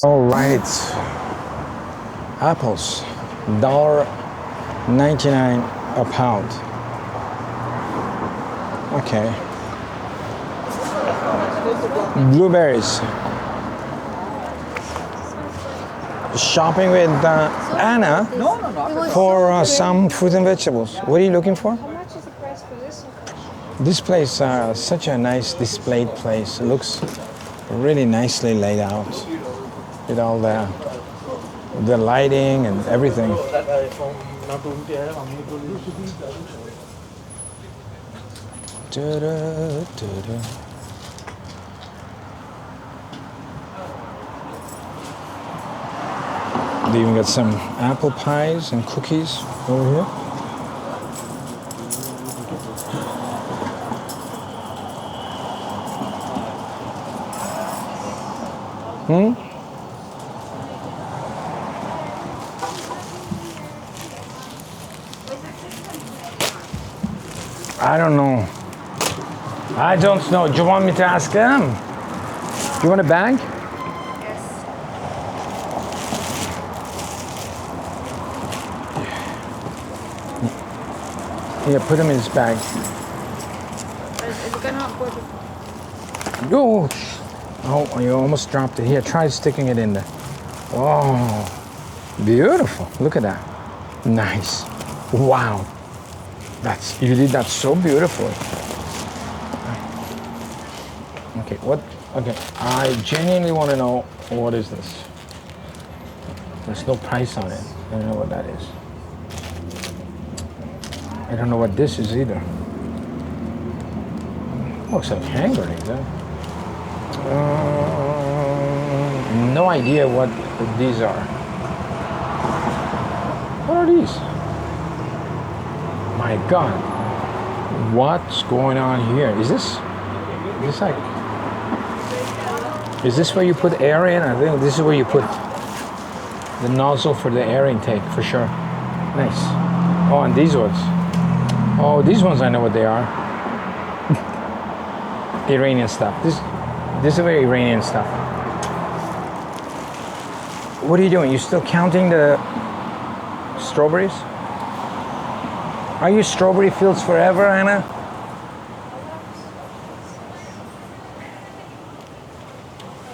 All right, apples, $1.99 a pound. Okay. Blueberries. Shopping with Anna for some fruit and vegetables. What are you looking for? How much is the price for this? This place, such a nice displayed place. It looks really nicely laid out with all the lighting and everything. They even got some apple pies and cookies over here. I don't know. I don't know. Do you want me to ask them? Do you want a bag? Yes. Yeah, put them in his bag. Is it gonna put it? Oh, you almost dropped it. Here, try sticking it in there. Oh, beautiful. Look at that. Nice. Wow. You did that so beautifully. Okay, okay, I genuinely want to know, what is this? There's no price on it. I don't know what that is. I don't know what this is either. Looks like hand grenades, huh? No idea what these are. What are these? My God. What's going on here? Is this where you put air in? I think this is where you put the nozzle for the air intake, for sure. Nice. Oh, and these ones. Oh, these ones I know what they are. Iranian stuff. This is very Iranian stuff. What are you doing? You still counting the strawberries? Are you strawberry fields forever, Anna?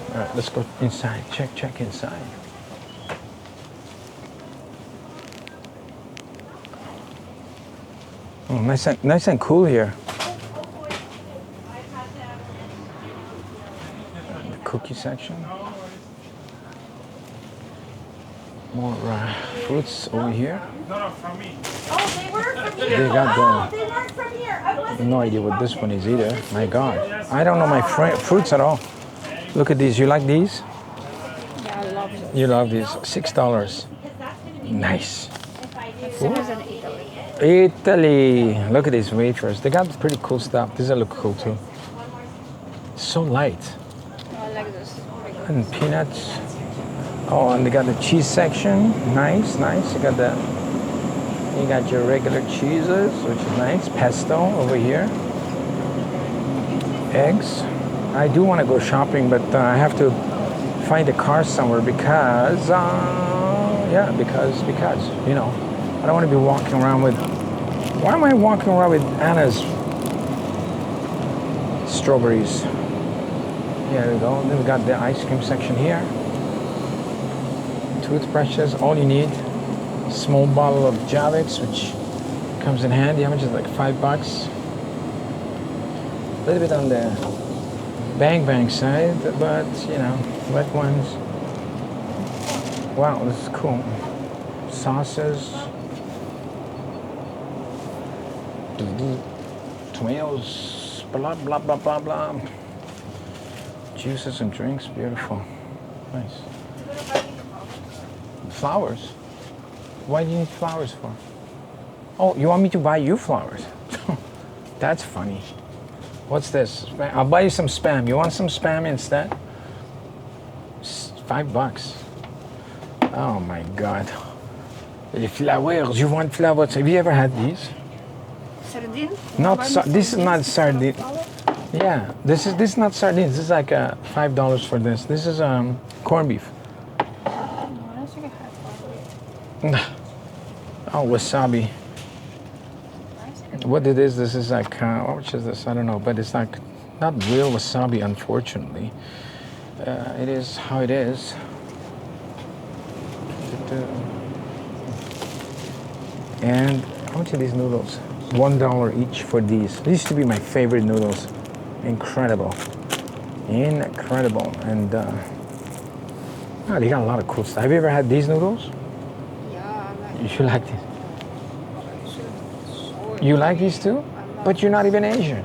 All right, let's go inside. Check inside. Oh, nice and cool here. The cookie section. More fruits over here. Oh, they weren't from here. They got They weren't from here. I wasn't. no idea what this one is either. My God, I don't know my fruits at all. Look at these. You like these? Yeah, I love it. You love these. $6. Nice. This is in Italy. Italy. Look at these wafers. They got pretty cool stuff. These look cool too. So light. I like this. And peanuts. Oh, and they got the cheese section. Nice. You got your regular cheeses, which is nice. Pesto over here. Eggs. I do want to go shopping, but I have to find a car somewhere because you know, I don't want to be walking around with. Why am I walking around with Anna's strawberries? Yeah, there we go. Then we got the ice cream section here. Toothbrushes, all you need. Small bottle of Javix, which comes in handy. How much is it? Like $5? A little bit on the bang side, but you know, wet ones. Wow, this is cool. Sauces, tomatoes, blah blah blah blah blah. Juices and drinks, beautiful, nice. Flowers. Why do you need flowers for? Oh, you want me to buy you flowers? That's funny. What's this? I'll buy you some Spam. You want some Spam instead? $5. Oh my God. Les flowers. You want flowers? Have you ever had these? Sardine? This is not sardine. Yeah, this is not sardines. This is like $5 for this. This is corned beef. Oh, wasabi. What it is, this is like, how much is this? I don't know, but it's like not real wasabi, unfortunately. It is how it is. And how much are these noodles? $1 each for these. These used to be my favorite noodles. Incredible. Incredible. And oh, they got a lot of cool stuff. Have you ever had these noodles? Yeah, I like You should like these. so You like these too? I love But you're not even Asian.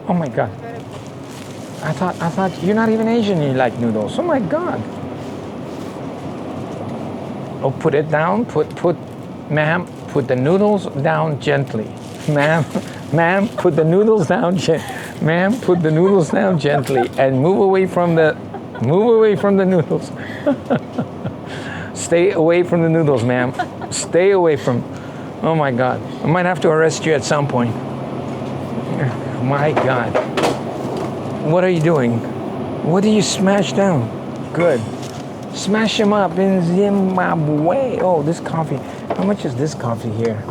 Oh my God. very good. I thought you're not even Asian and you like noodles. Oh my God. Oh, put it down. Ma'am, put the noodles down gently. Ma'am, put the noodles down Ma'am, put the noodles down gently and move away from the noodles. Stay away from the noodles, ma'am. Stay away from. Oh my God. I might have to arrest you at some point. My God. What are you doing? What do you smash down? Good. Smash them up in Zimbabwe. Oh, this coffee. How much is this coffee here?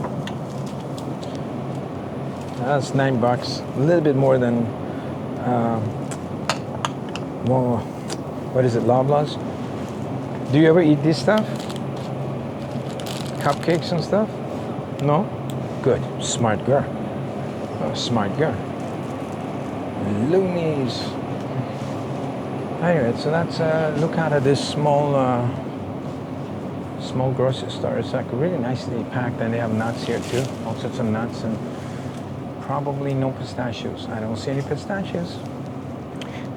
That's $9. A little bit more than, well, what is it, Loblaws? Do you ever eat this stuff? Cupcakes and stuff? No? Good. Smart girl. Oh, smart girl. Loonies. Anyway, so that's look out at this small grocery store. It's like really nicely packed, and they have nuts here too. All sorts of nuts, and probably no pistachios. I don't see any pistachios.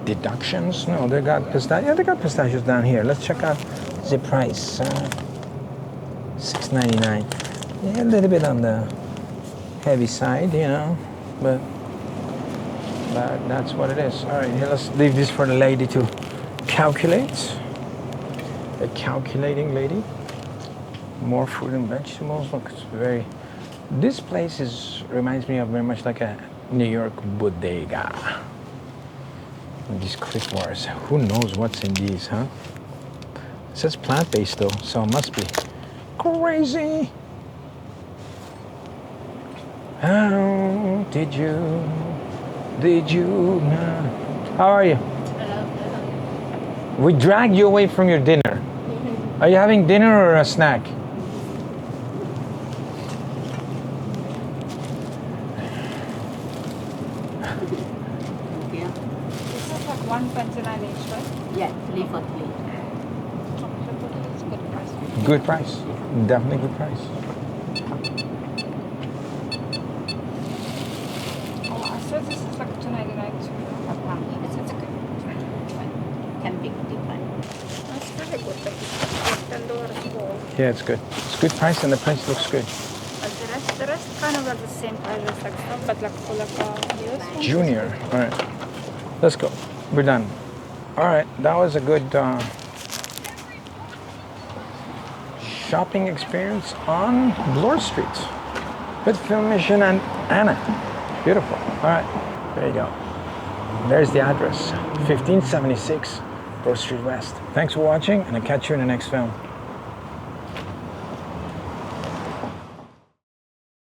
Deductions? No, they got pistachios. Yeah, they got pistachios down here. Let's check out the price. $6.99. Yeah, a little bit on the heavy side, you know, but that's what it is. All right, here, let's leave this for the lady to calculate. A calculating lady. More fruit and vegetables. Look, it's very. This place reminds me of very much like a New York bodega. And these click bars. Who knows what's in these, huh? It says plant-based though, so it must be crazy. How did you not? How are you? Hello. We dragged you away from your dinner. Are you having dinner or a snack? This is like 129 each, right? Yeah, 3 for 3. It's good price. Good price. Definitely good price. Oh, I said this is like 299 too. It's good. Can be different. That's really good. Like $10 more. Yeah, it's good. It's good price and the price looks good. The rest kind of are the same price as like stuff, but like for like US one. Junior. All right. Let's go. We're done. All right. That was a good shopping experience on Bloor Street with Film Mission and Anna. Beautiful. All right. There you go. There's the address. 1576 Bloor Street West. Thanks for watching, and I'll catch you in the next film.